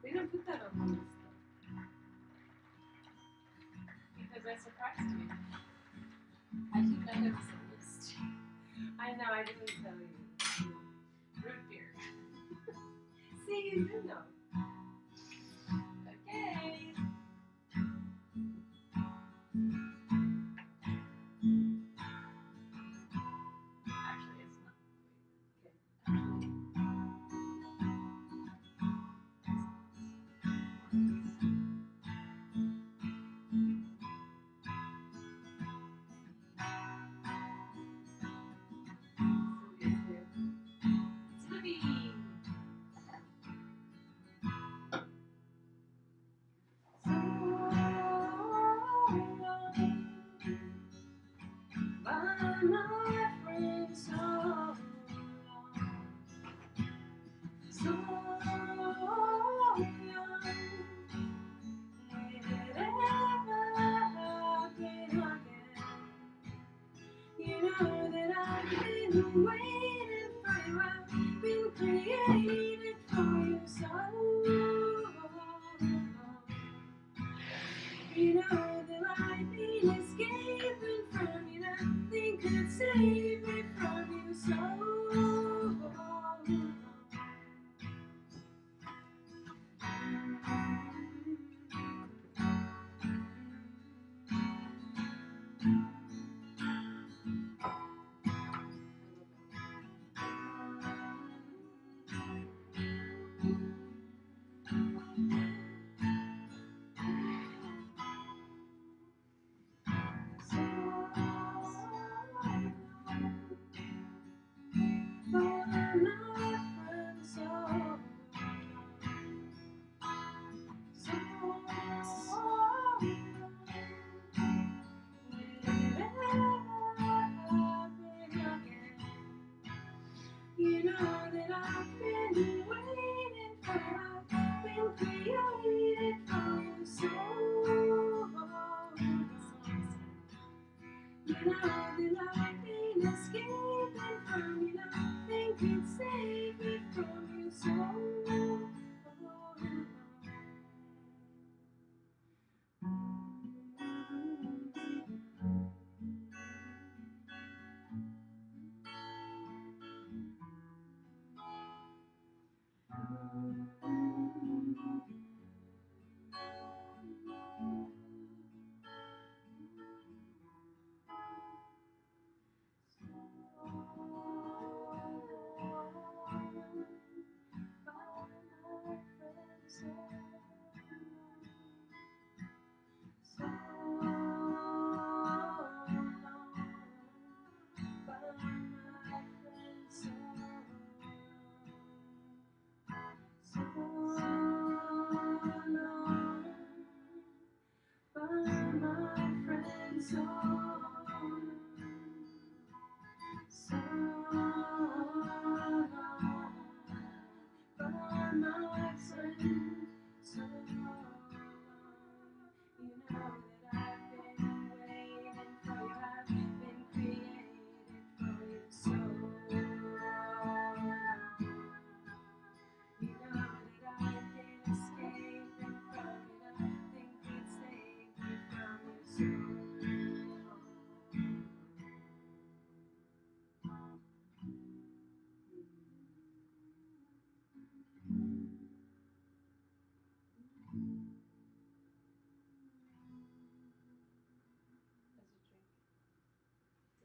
They don't put that on the list because I surprised you. I didn't know there was a list. I know, I didn't tell you. Root beer. See, you do know. Okay. Actually, it's not.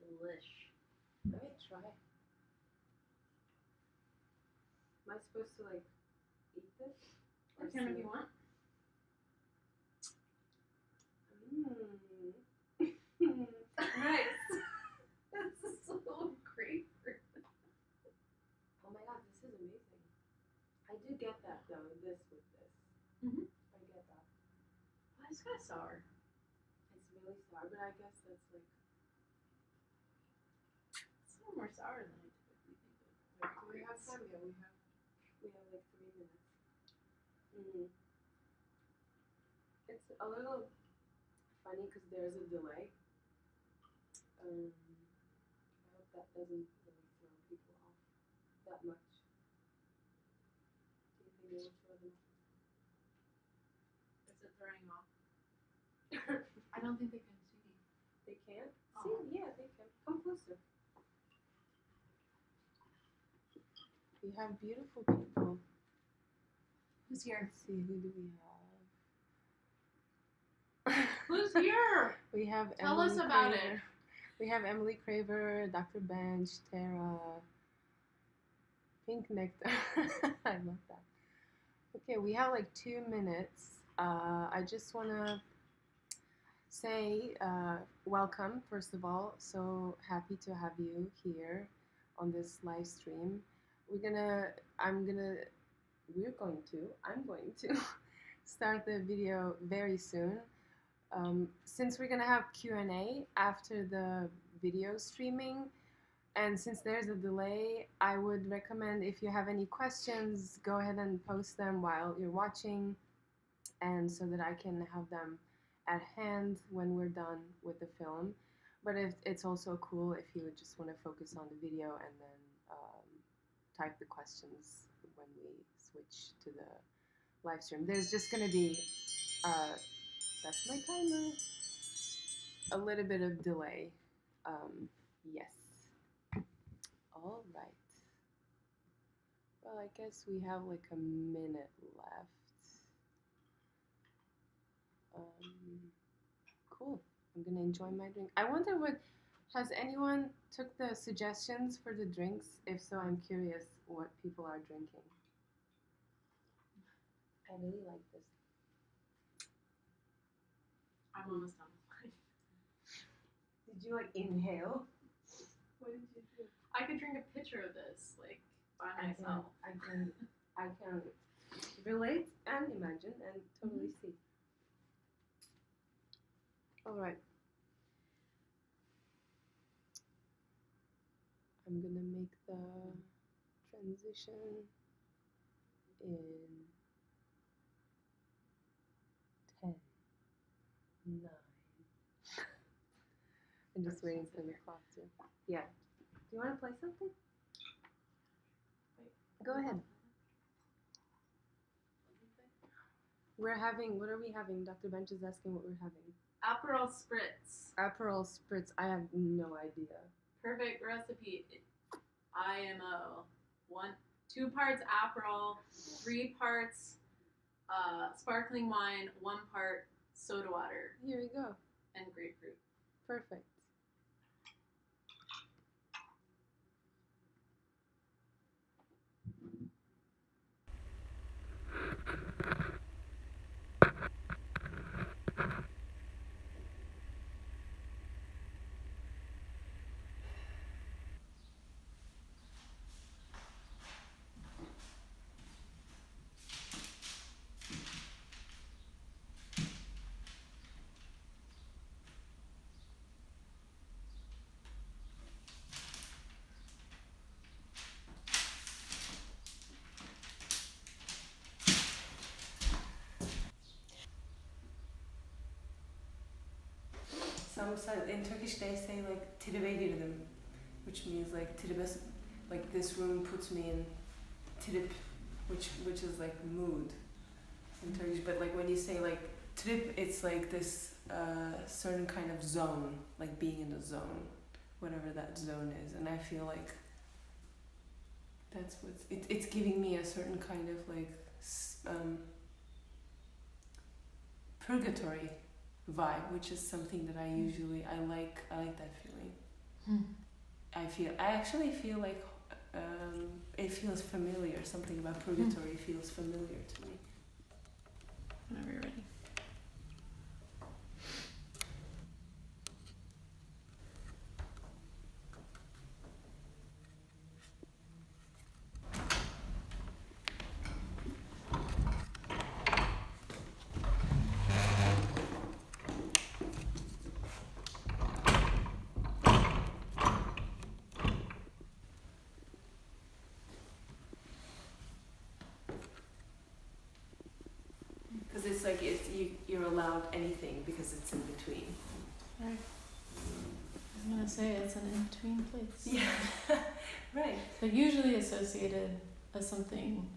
Delish. Let me try. Am I supposed to like eat this? You can if you want. Nice. This is so great. Oh my god, this is amazing. I do get that though, this with this. Mm-hmm. I get that. Well, it's kind of sour. It's really sour, but I guess that's like... It's a little more sour than I typically think of. Wait, do we have time? Yeah, we have like 3 minutes. Mm-hmm. It's a little funny because there's a delay. I hope that doesn't really throw people off that much. Do you think it will throw them off? Is it throwing off? I don't think they can see. They can't? Oh. See? Yeah, they can. Come closer. We have beautiful people. Who's here? Let's see, who do we have? Who's here? We have Tell Emily us about Craver. it. We have Emily Craver, Dr. Bench, Tara, Pink Nectar. I love that. Okay, we have like 2 minutes. I just want to say welcome, first of all. So happy to have you here on this live stream. I'm going to start the video very soon. Since we're gonna have Q&A after the video streaming, and since there's a delay, I would recommend if you have any questions, go ahead and post them while you're watching, and so that I can have them at hand when we're done with the film. But it's also cool if you would just want to focus on the video and then type the questions when we switch to the live stream. There's just gonna be that's my timer. A little bit of delay. Yes. All right. Well, I guess we have like a minute left. Cool. I'm gonna enjoy my drink. I wonder has anyone took the suggestions for the drinks? If so, I'm curious what people are drinking. I really like this. I'm almost done. Did you like inhale? What did you do? I could drink a pitcher of this, like, by myself. I can relate and imagine and totally see. All right. I'm gonna make the transition in 10, 9. I'm just waiting for the clock to. Yeah. Do you want to play something? Wait. Go ahead. We're having. What are we having? Dr. Bench is asking what we're having. Aperol Spritz. Aperol Spritz. I have no idea. Perfect recipe. IMO. 1, 2 parts Aperol, 3 parts sparkling wine, 1 part soda water, Here we go. and grapefruit. Perfect. Sometimes in Turkish they say like tribe girdim, which means like tribes, like this room puts me in trip, which is like mood in Turkish. But like when you say like trip, it's like this certain kind of zone, like being in the zone, whatever that zone is. And I feel like that's what's it's giving me a certain kind of like purgatory vibe, which is something that I like that feeling. I actually feel like it feels familiar. Something about purgatory feels familiar to me. Whenever you're ready. Because it's like you're allowed anything because it's in between. Right. I was gonna say it's an in-between place. Yeah, right. They're usually associated as something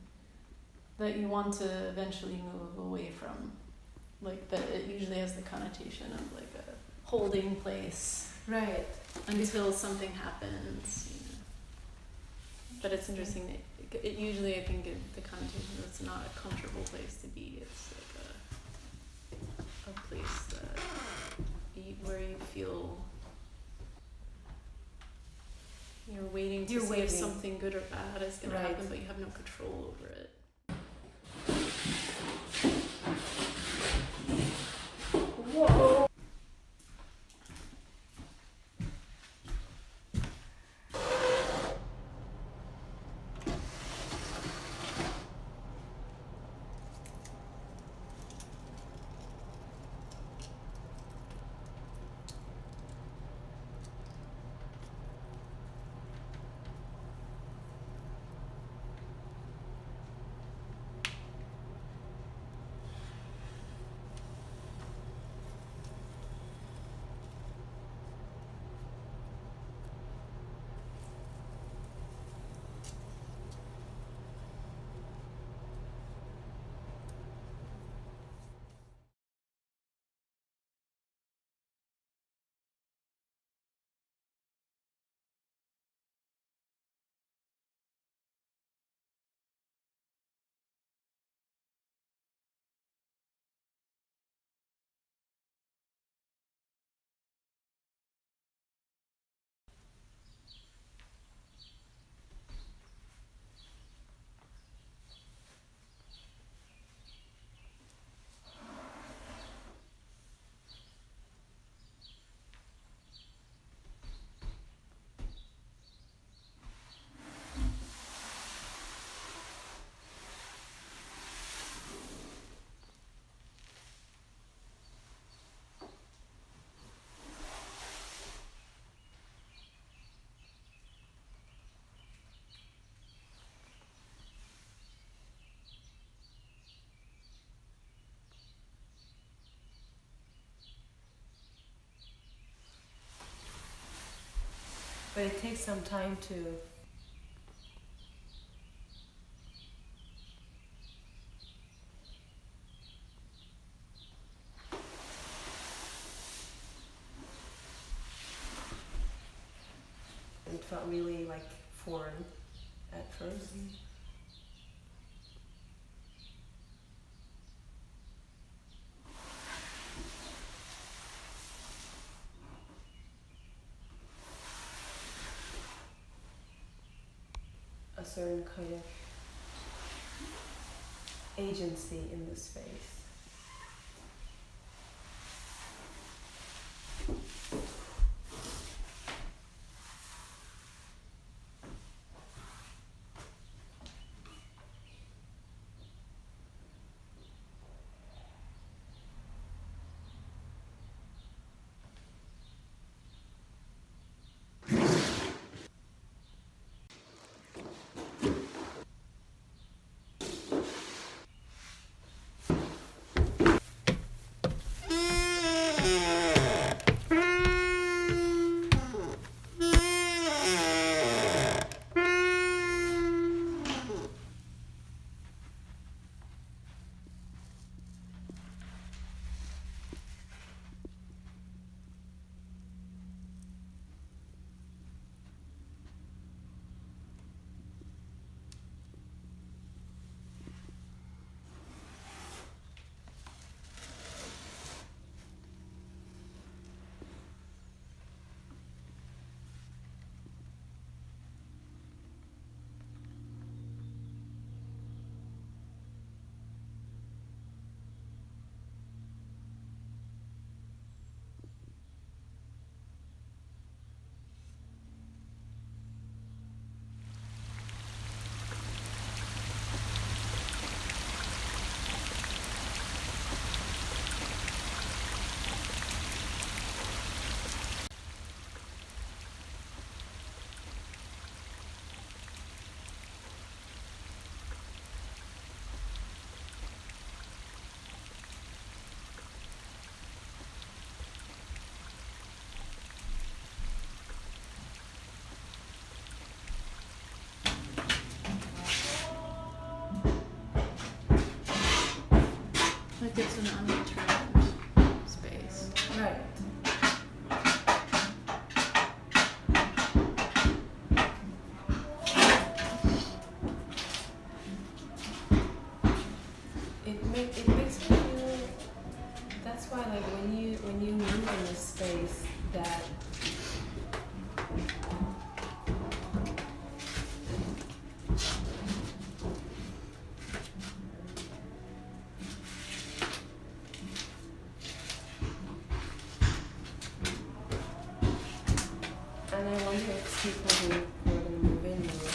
that you want to eventually move away from. Like that it usually has the connotation of like a holding place. Right. Until something happens, you know. But it's interesting that it usually, I think, the connotation that it's not a comfortable place to be. It's like a place that where you feel you're waiting to see if something good or bad is going to happen, but you have no control over it. Whoa. But it takes some time to it felt really like foreign at first. certain kind of agency in the space. Like it's an unreturned space. Right. It makes me feel, that's why like when you move in this space that and I wonder if people who are going to move in will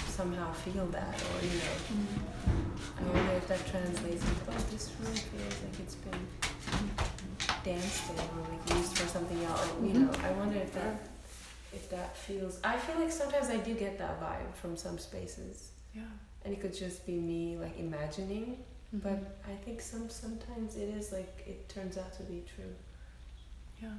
somehow feel that, or you know, I wonder if that translates into, oh, this room feels like it's been danced in or like used for something else. Or, you know, I wonder if that feels. I feel like sometimes I do get that vibe from some spaces. Yeah. And it could just be me like imagining, but I think sometimes it is like it turns out to be true. Yeah.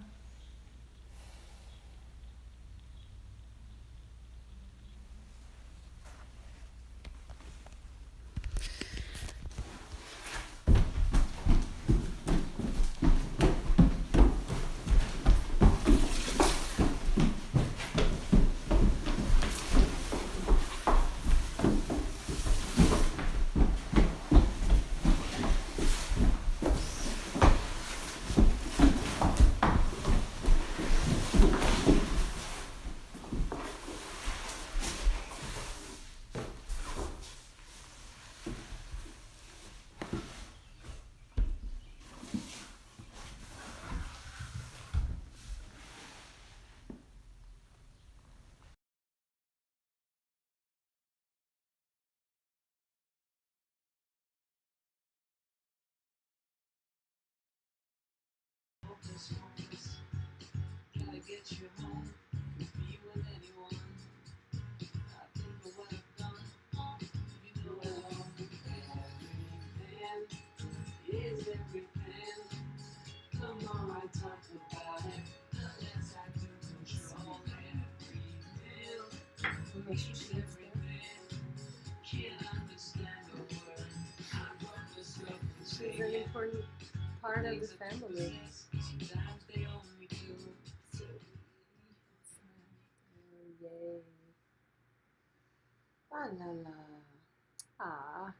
She's an important part of the family. Yay. Ah la la. Ah.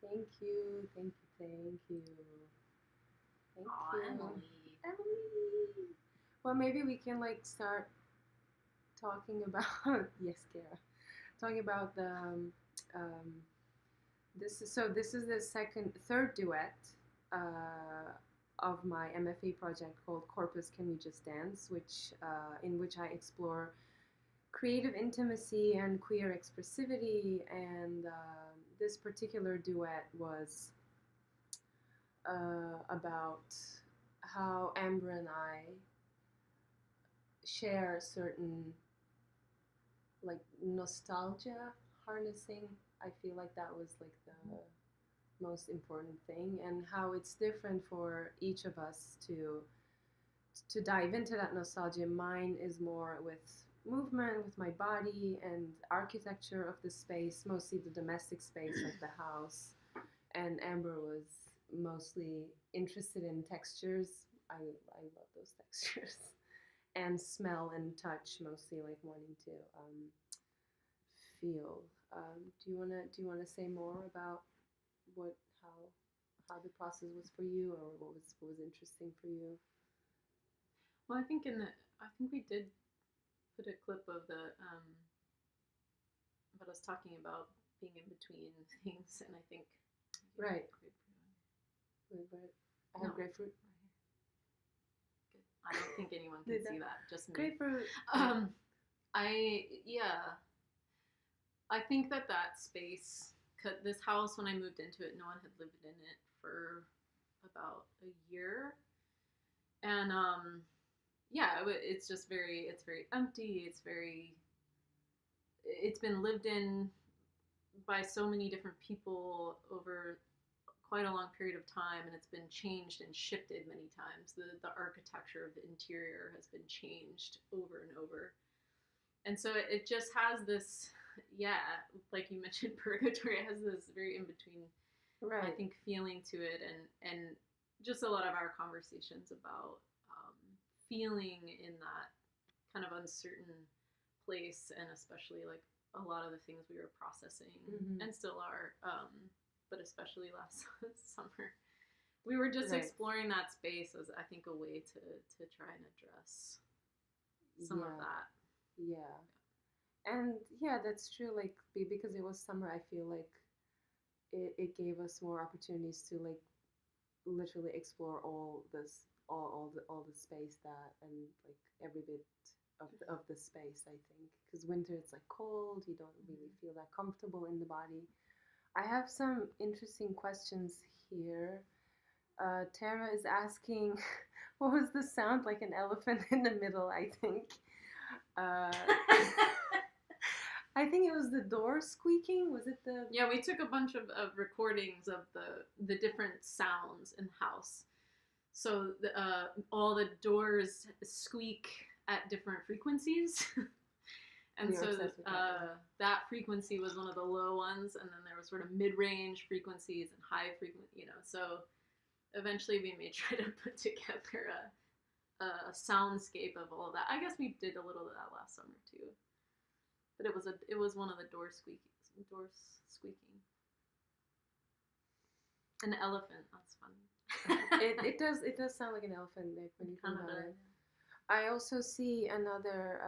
Thank you. Thank you. Thank you. Emily. Well, maybe we can like start talking about yes, Kara. talking about the this is the third duet of my MFA project called Corpus, Can We Just Dance, which in which I explore creative intimacy and queer expressivity, and this particular duet was about how Amber and I share certain like nostalgia harnessing. I feel like that was like the most important thing, and how it's different for each of us to dive into that nostalgia. Mine is more with movement, with my body and architecture of the space, mostly the domestic space like the house, and Amber was mostly interested in textures. I love those textures. And smell and touch, mostly like wanting to feel. Do you wanna say more about how the process was for you, or what was interesting for you? Well, I think we did put a clip of what I was talking about being in between things, and I think right. Grapefruit. I have grapefruit. Good. I don't think anyone can see that. Just me. Grapefruit. I think that space, this house, when I moved into it, no one had lived in it for about a year, and it's just it's very empty. It's been lived in by so many different people over quite a long period of time, and it's been changed and shifted many times. The architecture of the interior has been changed over and over, and so it just has this, like you mentioned, purgatory. It has this very in between, right, I think, feeling to it, and just a lot of our conversations about feeling in that kind of uncertain place, and especially like a lot of the things we were processing and still are, but especially last summer, we were just exploring that space as, I think, a way to try and address some of that. Yeah. And that's true. Like, because it was summer, I feel like it gave us more opportunities to like literally explore all the space and like every bit of the space. I think because winter it's like cold, you don't really feel that comfortable in the body. I have some interesting questions here. Tara is asking, what was the sound? Like an elephant in the middle, I think. I think it was the door squeaking. Was it the... Yeah, we took a bunch of recordings of the different sounds in the house. So all the doors squeak at different frequencies. And so that frequency was one of the low ones, and then there was sort of mid-range frequencies and high frequency, so eventually we may try to put together a soundscape of all of that. I guess we did a little of that last summer too. But it was one of the doors squeaking. An elephant, that's funny. it does sound like an elephant when you think about it. I also see another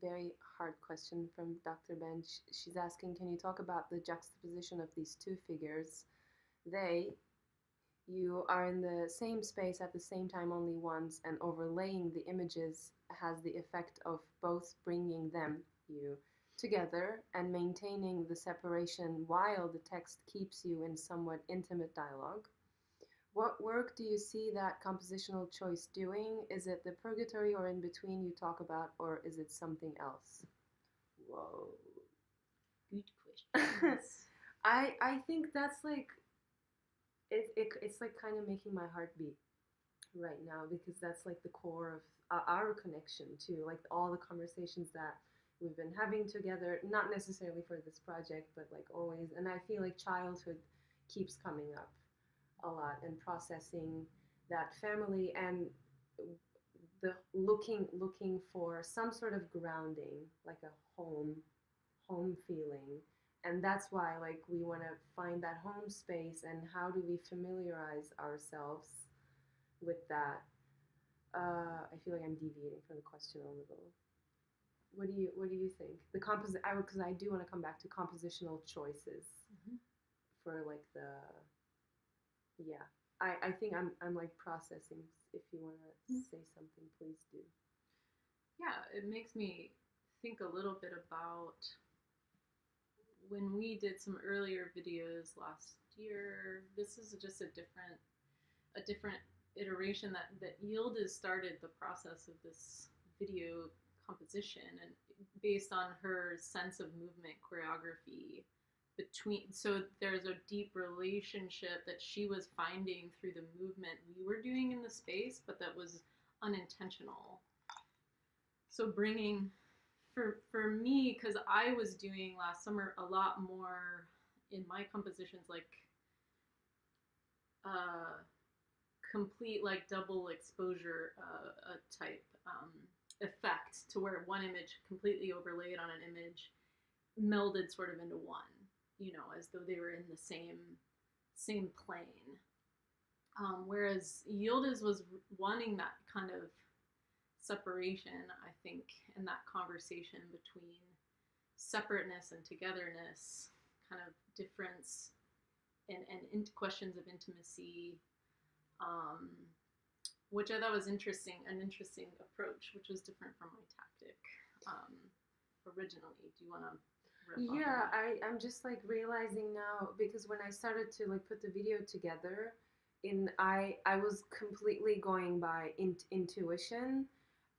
very hard question from Dr. Ben. She's asking, can you talk about the juxtaposition of these two figures? You are in the same space at the same time only once, and overlaying the images has the effect of both bringing you together and maintaining the separation while the text keeps you in somewhat intimate dialogue. What work do you see that compositional choice doing? Is it the purgatory or in between you talk about, or is it something else? Whoa. Good question. I think that's like, it's like kind of making my heart beat right now, because that's like the core of our connection too, like all the conversations that we've been having together, not necessarily for this project, but like always. And I feel like childhood keeps coming up a lot, and processing that family and the looking for some sort of grounding, like a home feeling. And that's why like we want to find that home space, and how do we familiarize ourselves with that. I feel like I'm deviating from the question a little. What do you think? The because I do want to come back to compositional choices for like the yeah. I think I'm like processing. If you want to say something, please do. Yeah, it makes me think a little bit about when we did some earlier videos last year. This is just a different iteration that YILDIZ started the process of this video composition, and based on her sense of movement choreography so there's a deep relationship that she was finding through the movement we were doing in the space, but that was unintentional. So bringing, for me, because I was doing last summer a lot more in my compositions, like complete like double exposure type effect, to where one image completely overlaid on an image melded sort of into one, as though they were in the same plane. Whereas YILDIZ was wanting that kind of separation, I think, and that conversation between separateness and togetherness, kind of difference and questions of intimacy, which I thought was an interesting approach, which was different from my tactic originally. Do you want to? Yeah, I'm just like realizing now, because when I started to like put the video together, I was completely going by intuition,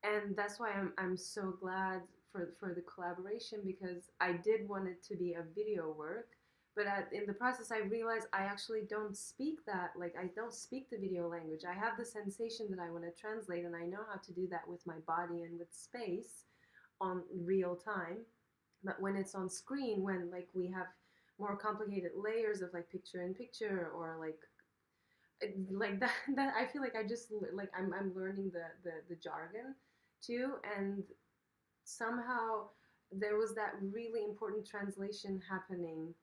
and that's why I'm so glad for the collaboration, because I did want it to be a video work, but in the process I realized I actually don't speak that, like I don't speak the video language. I have the sensation that I want to translate, and I know how to do that with my body and with space on real time. But when it's on screen, when like we have more complicated layers of like picture in picture, or like that I feel like I just like I'm learning the jargon too, and somehow there was that really important translation happening.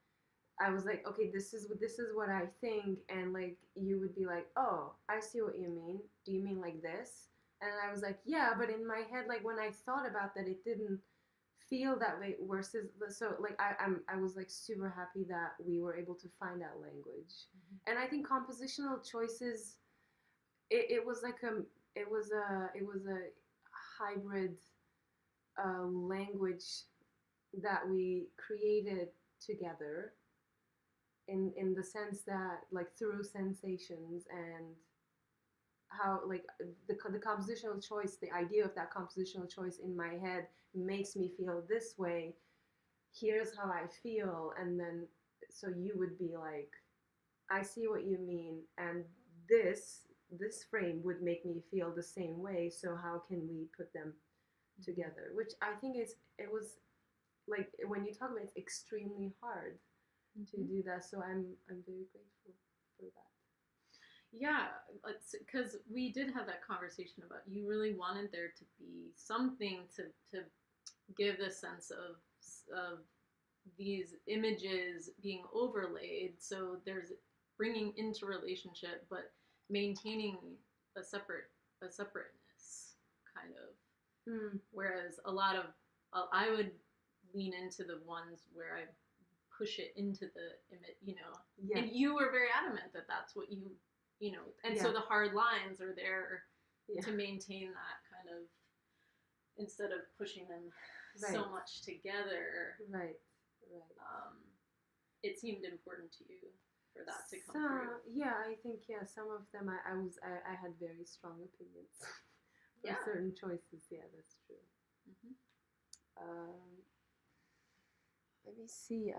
I was like, okay, this is what I think, and like you would be like, oh, I see what you mean. Do you mean like this? And I was like, yeah, but in my head, like when I thought about that, it didn't feel that way. Versus, so like I was like super happy that we were able to find that language, and I think compositional choices, it was like it was a hybrid language that we created together, in the sense that like through sensations, and how like the compositional choice, the idea of that compositional choice in my head makes me feel this way. Here's how I feel, and then so you would be like, I see what you mean, and this frame would make me feel the same way. So how can we put them together? Which I think it was like, when you talk about it, it's extremely hard to do that. So I'm very grateful for that. Yeah, because we did have that conversation about, you really wanted there to be something to give the sense of these images being overlaid, so there's bringing into relationship, but maintaining a separateness, kind of. Whereas a lot of I would lean into the ones where I push it into the image, and you were very adamant that that's what and so the hard lines are there to maintain that kind of, instead of pushing them so much together. Right. It seemed important to you for that to come through. Yeah, I think some of them I had very strong opinions for certain choices. Yeah, that's true. Let me see.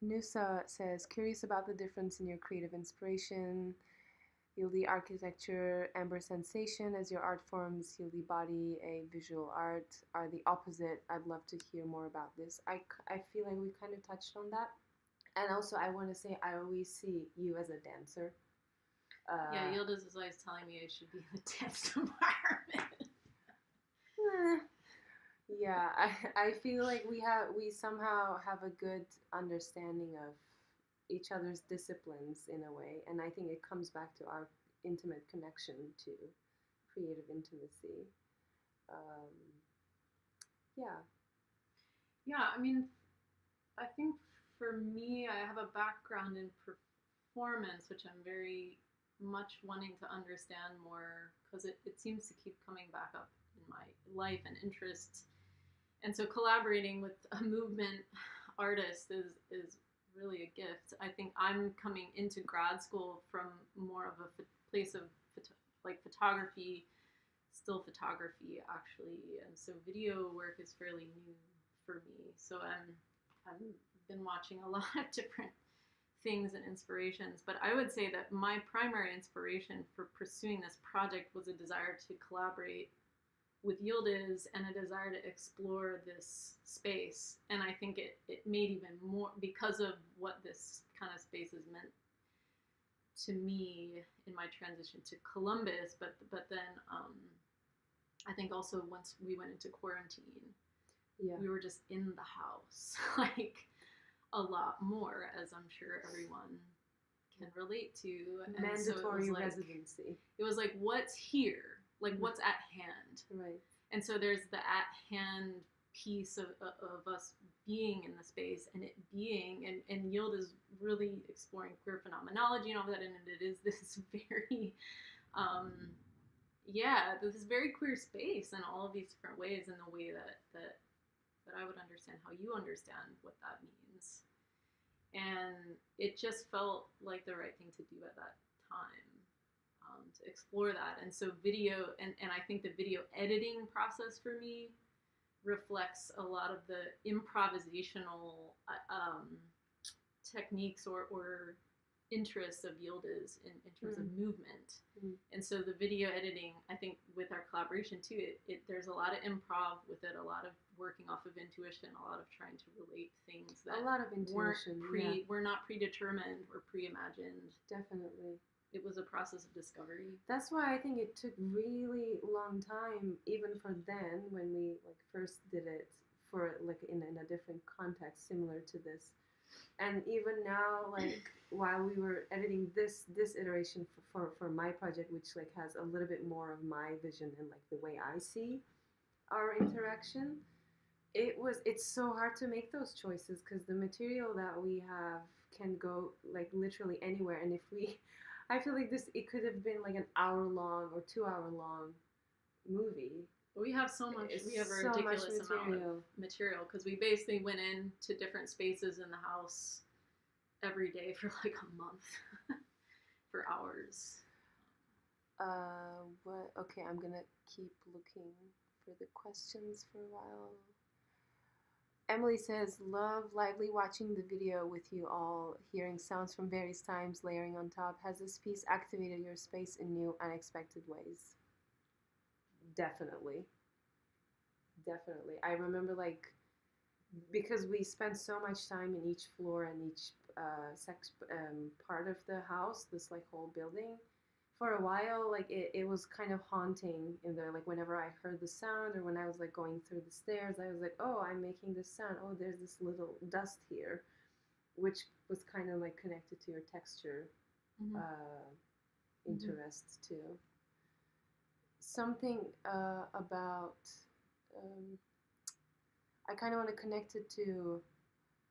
Nusa says, curious about the difference in your creative inspiration. YILDIZ architecture, amber sensation as your art forms, YILDIZ body, a visual art are the opposite. I'd love to hear more about this. I feel like we kind of touched on that. And also I want to say, I always see you as a dancer. YILDIZ is always telling me I should be in the dance environment. Yeah, I feel like we somehow have a good understanding of each other's disciplines in a way, and I think it comes back to our intimate connection to creative intimacy. Yeah. Yeah, I mean, I think for me, I have a background in performance, which I'm very much wanting to understand more because it seems to keep coming back up in my life and interests. And so collaborating with a movement artist is really a gift. I think I'm coming into grad school from more of a place of like photography, still photography actually, and so video work is fairly new for me. So I've been watching a lot of different things and inspirations, but I would say that my primary inspiration for pursuing this project was a desire to collaborate with YILDIZ and a desire to explore this space. And I think it made even more because of what this kind of space has meant to me in my transition to Columbus. But then I think also once we went into quarantine, we were just in the house like a lot more, as I'm sure everyone can relate to. And mandatory so residency. It was like, what's here? Like, what's at hand? Right. And so there's the at hand piece of us being in the space and it being, and YILDIZ really exploring queer phenomenology and all that, and it is this very, this very queer space in all of these different ways, in the way that I would understand how you understand what that means. And it just felt like the right thing to do at that time. To explore that. And so video, and I think the video editing process for me reflects a lot of the improvisational techniques or interests of YILDIZ in terms of movement. And so the video editing, I think with our collaboration too, there's a lot of improv with it, a lot of working off of intuition, a lot of trying to relate things that a lot of intuition, we're not predetermined or pre-imagined. Definitely. It was a process of discovery. That's why I think it took really long time, even for then, when we like first did it for like in a different context similar to this, and even now, like while we were editing this iteration for my project, which like has a little bit more of my vision and like the way I see our interaction, it's so hard to make those choices because the material that we have can go like literally anywhere, and I feel like it could have been like an hour-long or 2-hour-long movie. We have so much. We have a ridiculous amount of material because we basically went into different spaces in the house every day for like a month for hours. What? Okay, I'm gonna keep looking for the questions for a while. Emily says, love lively watching the video with you all, hearing sounds from various times layering on top. Has this piece activated your space in new, unexpected ways? Definitely. Definitely. I remember like, because we spent so much time in each floor and each part of the house, this like whole building, for a while, like it was kind of haunting in there. Like whenever I heard the sound or when I was like going through the stairs, I was like, oh, I'm making this sound. Oh, there's this little dust here, which was kind of like connected to your texture interests too. Something about, I kind of want to connect it to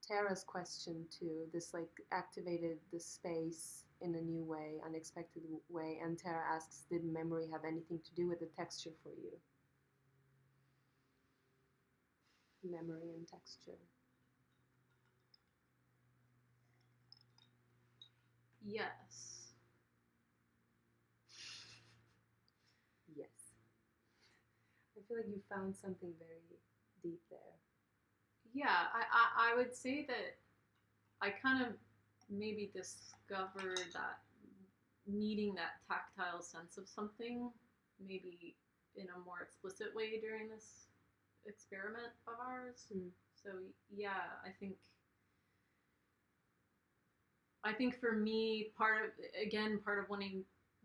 Tara's question too. This like activated the space in a new way, unexpected way. And Tara asks, did memory have anything to do with the texture for you? Memory and texture. Yes. Yes. I feel like you found something very deep there. Yeah, I would say that I kind of maybe discovered that needing that tactile sense of something maybe in a more explicit way during this experiment of ours. So yeah, I think for me, part of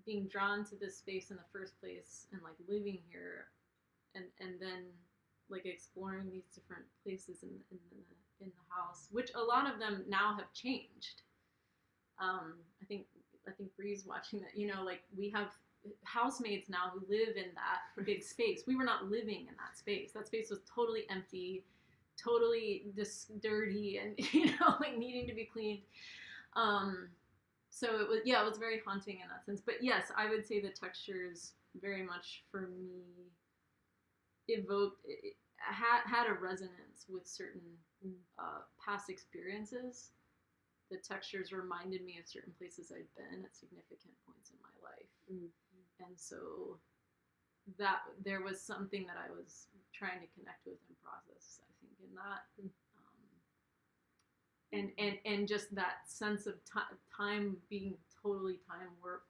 being drawn to this space in the first place and like living here and then like exploring these different places in the house, which a lot of them now have changed. I think Bree's watching that, like we have housemates now who live in that big space. We were not living in that space. That space was totally empty, totally just dirty, and like needing to be cleaned. So it was very haunting in that sense. But yes, I would say the textures very much for me had a resonance with certain past experiences. The textures reminded me of certain places I'd been at significant points in my life. And so that there was something that I was trying to connect with and process, I think, in that. And just that sense of time being totally time warp,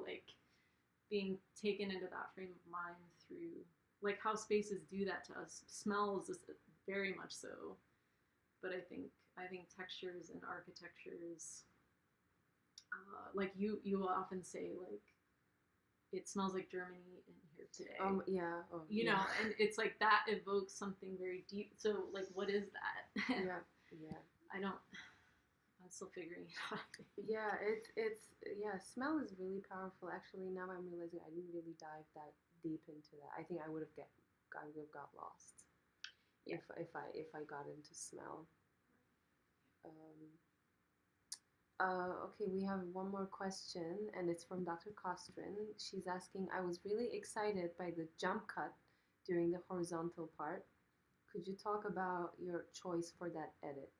like being taken into that frame of mind through, like how spaces do that to us. Smells is very much so, but I think textures and architectures, like you will often say, like, it smells like Germany in here today. Yeah. And it's like that evokes something very deep. So like, what is that? I'm still figuring it out. Yeah, smell is really powerful. Actually, now I'm realizing I didn't really dive that deep into that. I think I would have got lost if I got into smell. Okay, we have one more question, and it's from Dr. Kostrin. She's asking, I was really excited by the jump cut during the horizontal part. Could you talk about your choice for that edit?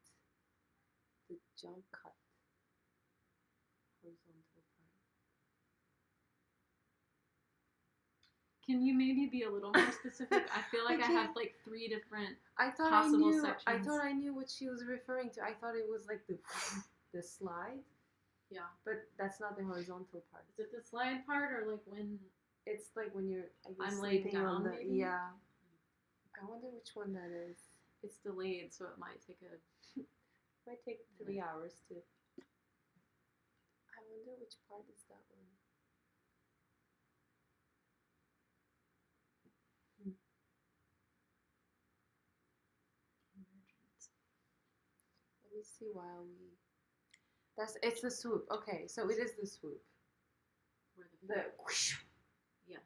The jump cut. Horizontal part. Can you maybe be a little more specific? I feel like I have like 3 different possible sections. I thought I knew what she was referring to. I thought it was like the slide. Yeah. But that's not the horizontal part. Is it the slide part, or like when? It's like when you're, I guess, I'm laying down, on the, maybe? Yeah. I wonder which one that is. It's delayed, so it might take Might take 3 hours to. I wonder which part is that one. Let me see while we. It's the swoop. Okay, so it is the swoop. The whoosh. Yeah.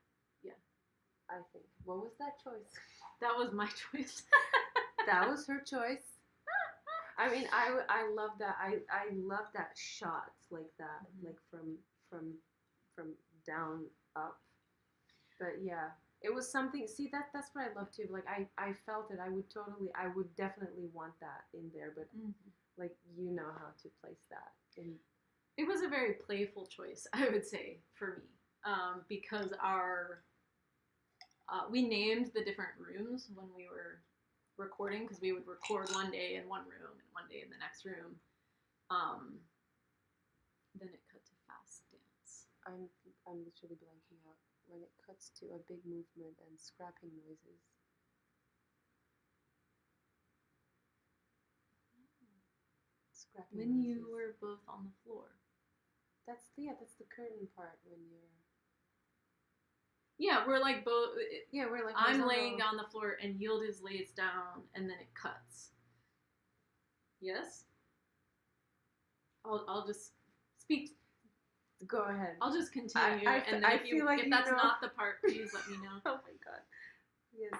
I think. What was that choice? That was my choice. That was her choice. I mean, I love that. I love that shot like that, like from down up. But yeah, it was something. See, that's what I love too. Like I felt it. I would definitely want that in there. But like, you know how to place that in. It was a very playful choice, I would say, for me, because we named the different rooms when we were recording, because we would record one day in one room and one day in the next room. Then it cut to fast dance. I'm literally blanking out when it cuts to a big movement and scrapping noises. Scrapping when noises. You were both on the floor. That's the curtain part when you're. Yeah, we're like both. Yeah, we're like. I'm laying on the floor and YILDIZ lays down, and then it cuts. Yes. I'll just speak. Go ahead. I'll just continue, and then if that's not the part, please let me know. Oh my god. Yes.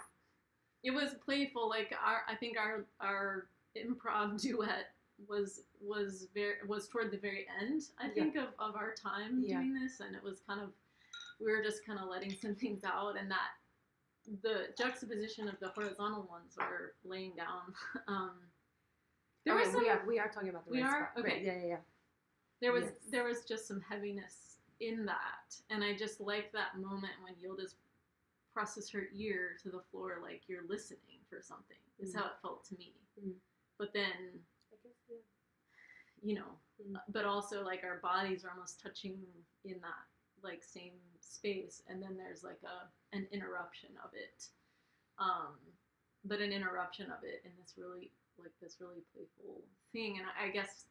It was playful. Like I think our improv duet was toward the very end. I think of our time doing this, and it was kind of. We were just kind of letting some things out, and that the juxtaposition of the horizontal ones are laying down. We are talking about the right spot. Okay. Right. Yeah. There was just some heaviness in that, and I just like that moment when YILDIZ presses her ear to the floor, like you're listening for something. Is how it felt to me. But then, I guess but also like our bodies are almost touching in that like same space, and then there's like an interruption of it, but an interruption of it in this really playful thing. And I guess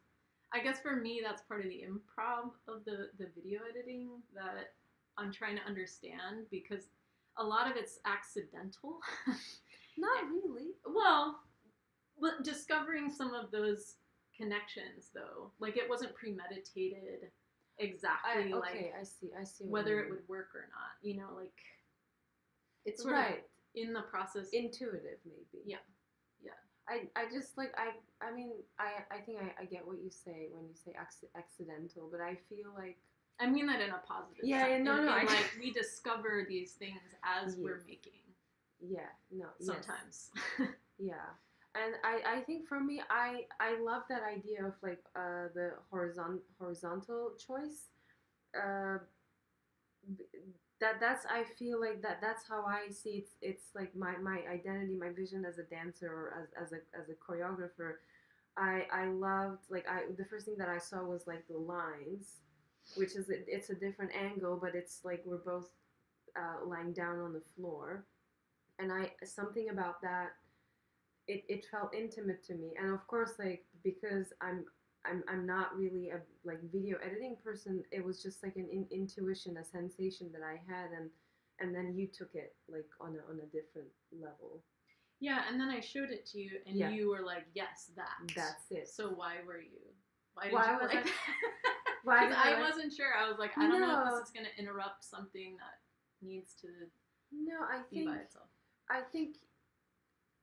for me that's part of the improv of the video editing that I'm trying to understand, because a lot of it's accidental. Not really. Well, discovering some of those connections though, like it wasn't premeditated. exactly like okay, I see what whether you it mean. would work or not. You know, like it's sort Right. of in the process. Intuitive, maybe. Yeah. I just like I mean I think I get what you say when you say accidental, but I feel like I mean that in a positive Yeah, sense. no, in, I- like we discover these things as we're Yes. making yeah, no, yes. sometimes. Yeah, and I think for me I love that idea of like the horizontal choice. That's I feel like that's how I see it. It's like my identity, my vision as a dancer or as a choreographer. I loved like the first thing that I saw was like the lines, which is it's a different angle, but it's like we're both lying down on the floor, and something about that it felt intimate to me, and of course like because I'm not really a like video editing person, it was just like an intuition, a sensation that I had, and then you took it like on a different level. Yeah, and then I showed it to you, and Yeah. you were like, "Yes, That's it. So why were you? Why did Why you was like? Why Because did I wasn't sure. I was like, I don't know if No. this is gonna interrupt something that needs to No, I be think by itself. I think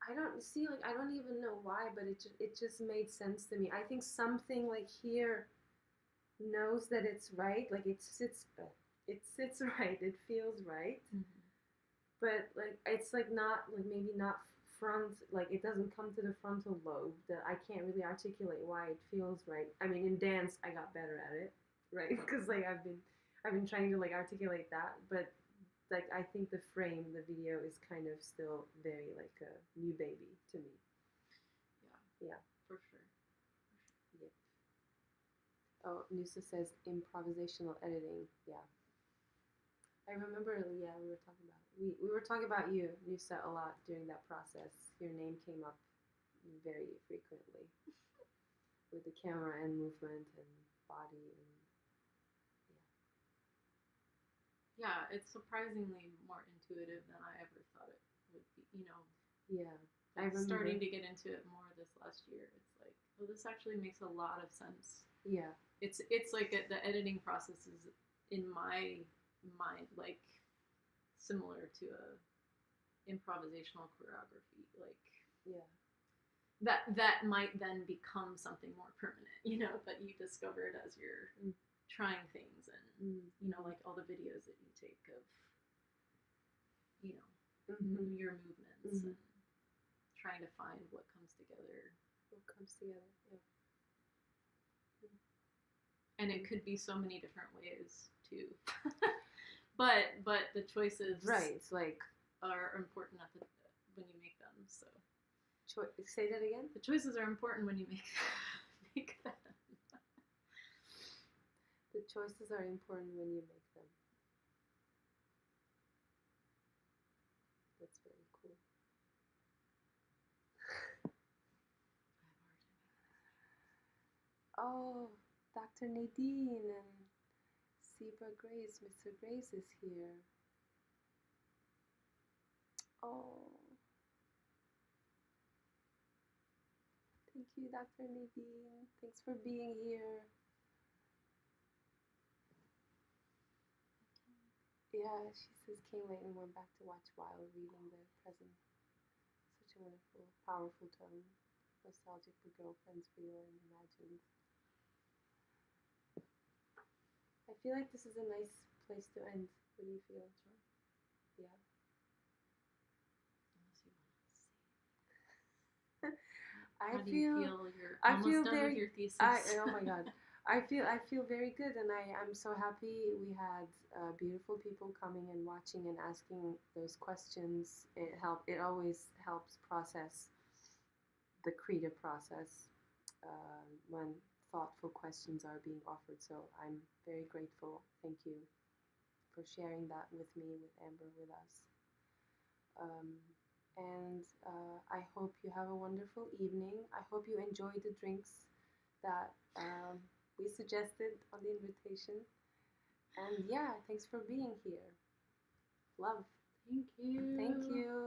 I don't see like I don't even know why, but it just made sense to me. I think something like here knows that it's right, like it sits right, it feels right, but like it's like not like maybe not front, like it doesn't come to the frontal lobe that I can't really articulate why it feels right. I mean, in dance I got better at it, right? Because like I've been trying to like articulate that, but like I think the frame, the video is kind of still very like a new baby to me. Yeah. For sure. Yep. Oh, Nusa says improvisational editing. Yeah. I remember. Yeah, we were talking about you, Nusa, a lot during that process. Your name came up very frequently with the camera and movement and body and Yeah, it's surprisingly more intuitive than I ever thought it would be. You know, yeah. I like remember. starting to get into it more this last year. It's like, oh, this actually makes a lot of sense. Yeah. It's like the editing process is in my mind like similar to a improvisational choreography. Like Yeah. that might then become something more permanent, you know. But you discover it as you're trying things, and you know, like all the videos that you take of, you know, your movements and trying to find what comes together. Yeah. And it could be so many different ways too. but the choices Right. It's like are important when you make them. So say that again. the choices are important when you make them. The choices are important when you make them. That's very cool. Oh, Dr. Nadine and Zebra Grace, Mr. Grace is here. Oh. Thank you, Dr. Nadine. Thanks for being here. Yeah, she says came late and went back to watch while reading the present. Such a wonderful, powerful tone. Nostalgic for girlfriends, real and imagined. I feel like this is a nice place to end. What do you feel? Sure. Yeah. How do you feel you're I almost feel done very, with your thesis? oh my god. I feel very good, and I'm so happy we had beautiful people coming and watching and asking those questions. It always helps process the creative process when thoughtful questions are being offered. So I'm very grateful. Thank you for sharing that with me, with Amber, with us. And I hope you have a wonderful evening. I hope you enjoy the drinks that we suggested on the invitation. And yeah, thanks for being here. Love. Thank you. Thank you.